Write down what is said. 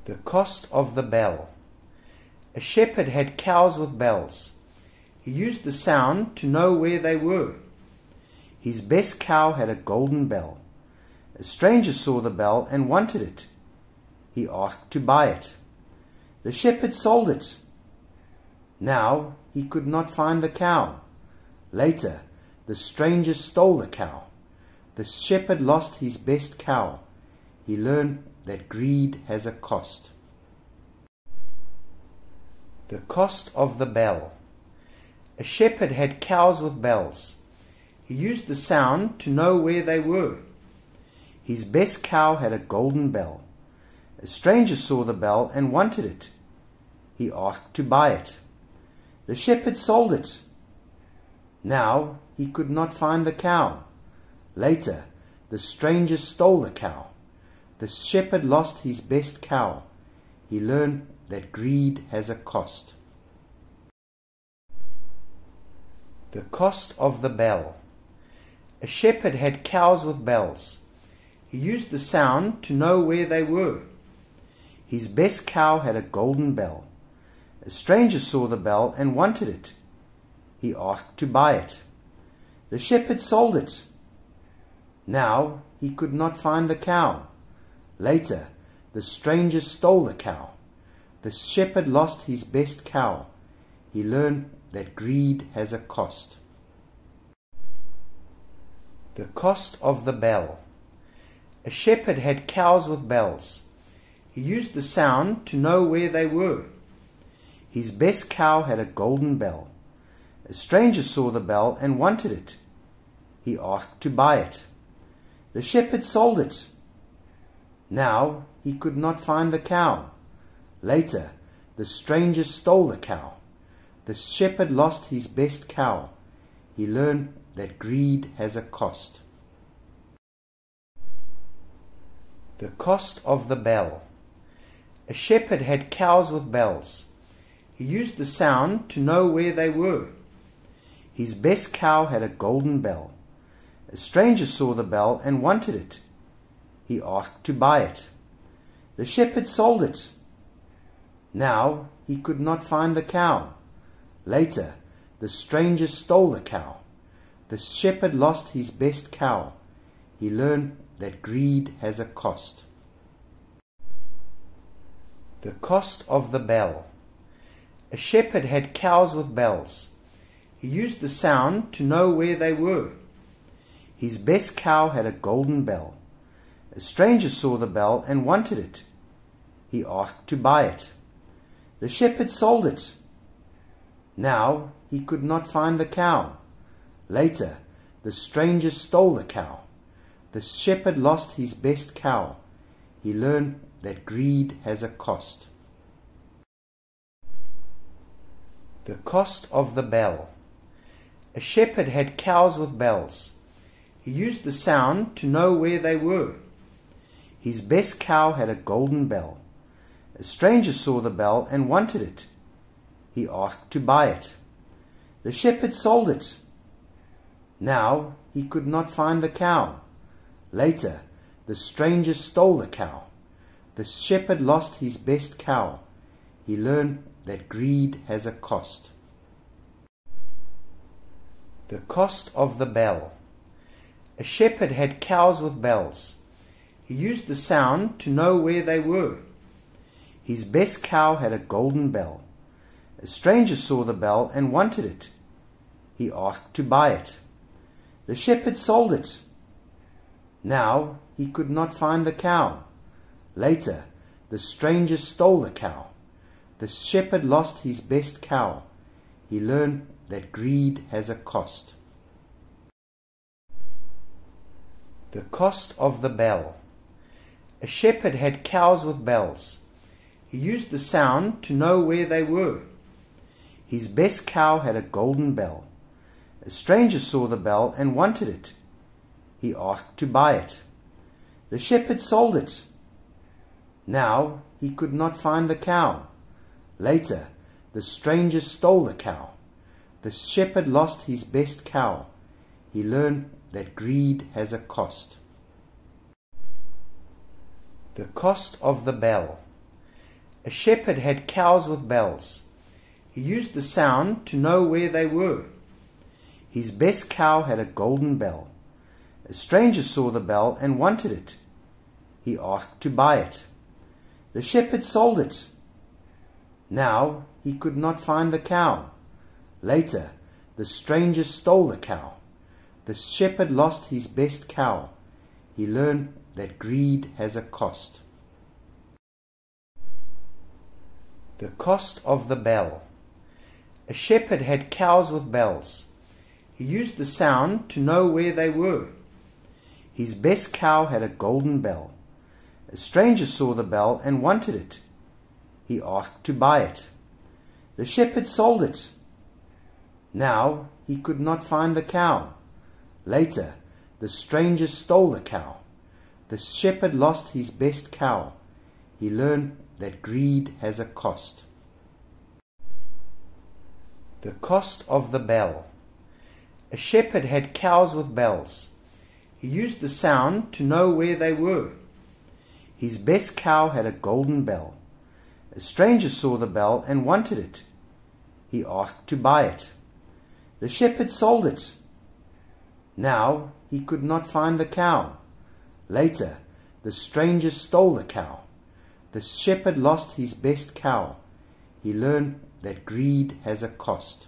The cost of the bell. A shepherd had cows with bells. He used the sound to know where they were. His best cow had a golden bell. A stranger saw the bell and wanted it. He asked to buy it. The shepherd sold it. Now he could not find the cow. Later, the stranger stole the cow. The shepherd lost his best cow. He learned that greed has a cost. The cost of the bell. A shepherd had cows with bells. He used the sound to know where they were. His best cow had a golden bell. A stranger saw the bell and wanted it. He asked to buy it. The shepherd sold it. Now he could not find the cow. Later, the stranger stole the cow. The shepherd lost his best cow. He learned that greed has a cost. The cost of the bell. A shepherd had cows with bells. He used the sound to know where they were. His best cow had a golden bell. A stranger saw the bell and wanted it. He asked to buy it. The shepherd sold it. Now he could not find the cow. Later, the stranger stole the cow. The shepherd lost his best cow. He learned that greed has a cost. The cost of the bell. A shepherd had cows with bells. He used the sound to know where they were. His best cow had a golden bell. A stranger saw the bell and wanted it. He asked to buy it. The shepherd sold it. Now he could not find the cow. Later, the stranger stole the cow. The shepherd lost his best cow. He learned that greed has a cost. The cost of the bell. A shepherd had cows with bells. He used the sound to know where they were. His best cow had a golden bell. A stranger saw the bell and wanted it. He asked to buy it. The shepherd sold it. Now he could not find the cow. Later, the stranger stole the cow. The shepherd lost his best cow. He learned that greed has a cost. The cost of the bell. A shepherd had cows with bells. He used the sound to know where they were. His best cow had a golden bell. A stranger saw the bell and wanted it. He asked to buy it. The shepherd sold it. Now he could not find the cow. Later, the stranger stole the cow. The shepherd lost his best cow. He learned that greed has a cost. The cost of the bell. A shepherd had cows with bells. He used the sound to know where they were. His best cow had a golden bell. A stranger saw the bell and wanted it. He asked to buy it. The shepherd sold it. Now he could not find the cow. Later, the stranger stole the cow. The shepherd lost his best cow. He learned that greed has a cost. The cost of the bell. A shepherd had cows with bells. He used the sound to know where they were. His best cow had a golden bell. A stranger saw the bell and wanted it. He asked to buy it. The shepherd sold it. Now he could not find the cow. Later, the stranger stole the cow. The shepherd lost his best cow. He learned that greed has a cost. The cost of the bell. A shepherd had cows with bells. He used the sound to know where they were. His best cow had a golden bell. A stranger saw the bell and wanted it. He asked to buy it. The shepherd sold it. Now he could not find the cow. Later, the stranger stole the cow. The shepherd lost his best cow. He learned that greed has a cost. The cost of the bell. A shepherd had cows with bells. He used the sound to know where they were. His best cow had a golden bell. A stranger saw the bell and wanted it. He asked to buy it. The shepherd sold it. Now he could not find the cow. Later, the stranger stole the cow. The shepherd lost his best cow. He learned that greed has a cost. The cost of the bell. A shepherd had cows with bells. He used the sound to know where they were. His best cow had a golden bell. A stranger saw the bell and wanted it. He asked to buy it. The shepherd sold it. Now he could not find the cow. Later, the stranger stole the cow. The shepherd lost his best cow. He learned that greed has a cost. The cost of the bell. A shepherd had cows with bells. He used the sound to know where they were. His best cow had a golden bell. A stranger saw the bell and wanted it. He asked to buy it. The shepherd sold it. Now he could not find the cow. Later, the stranger stole the cow. The shepherd lost his best cow. He learned that greed has a cost.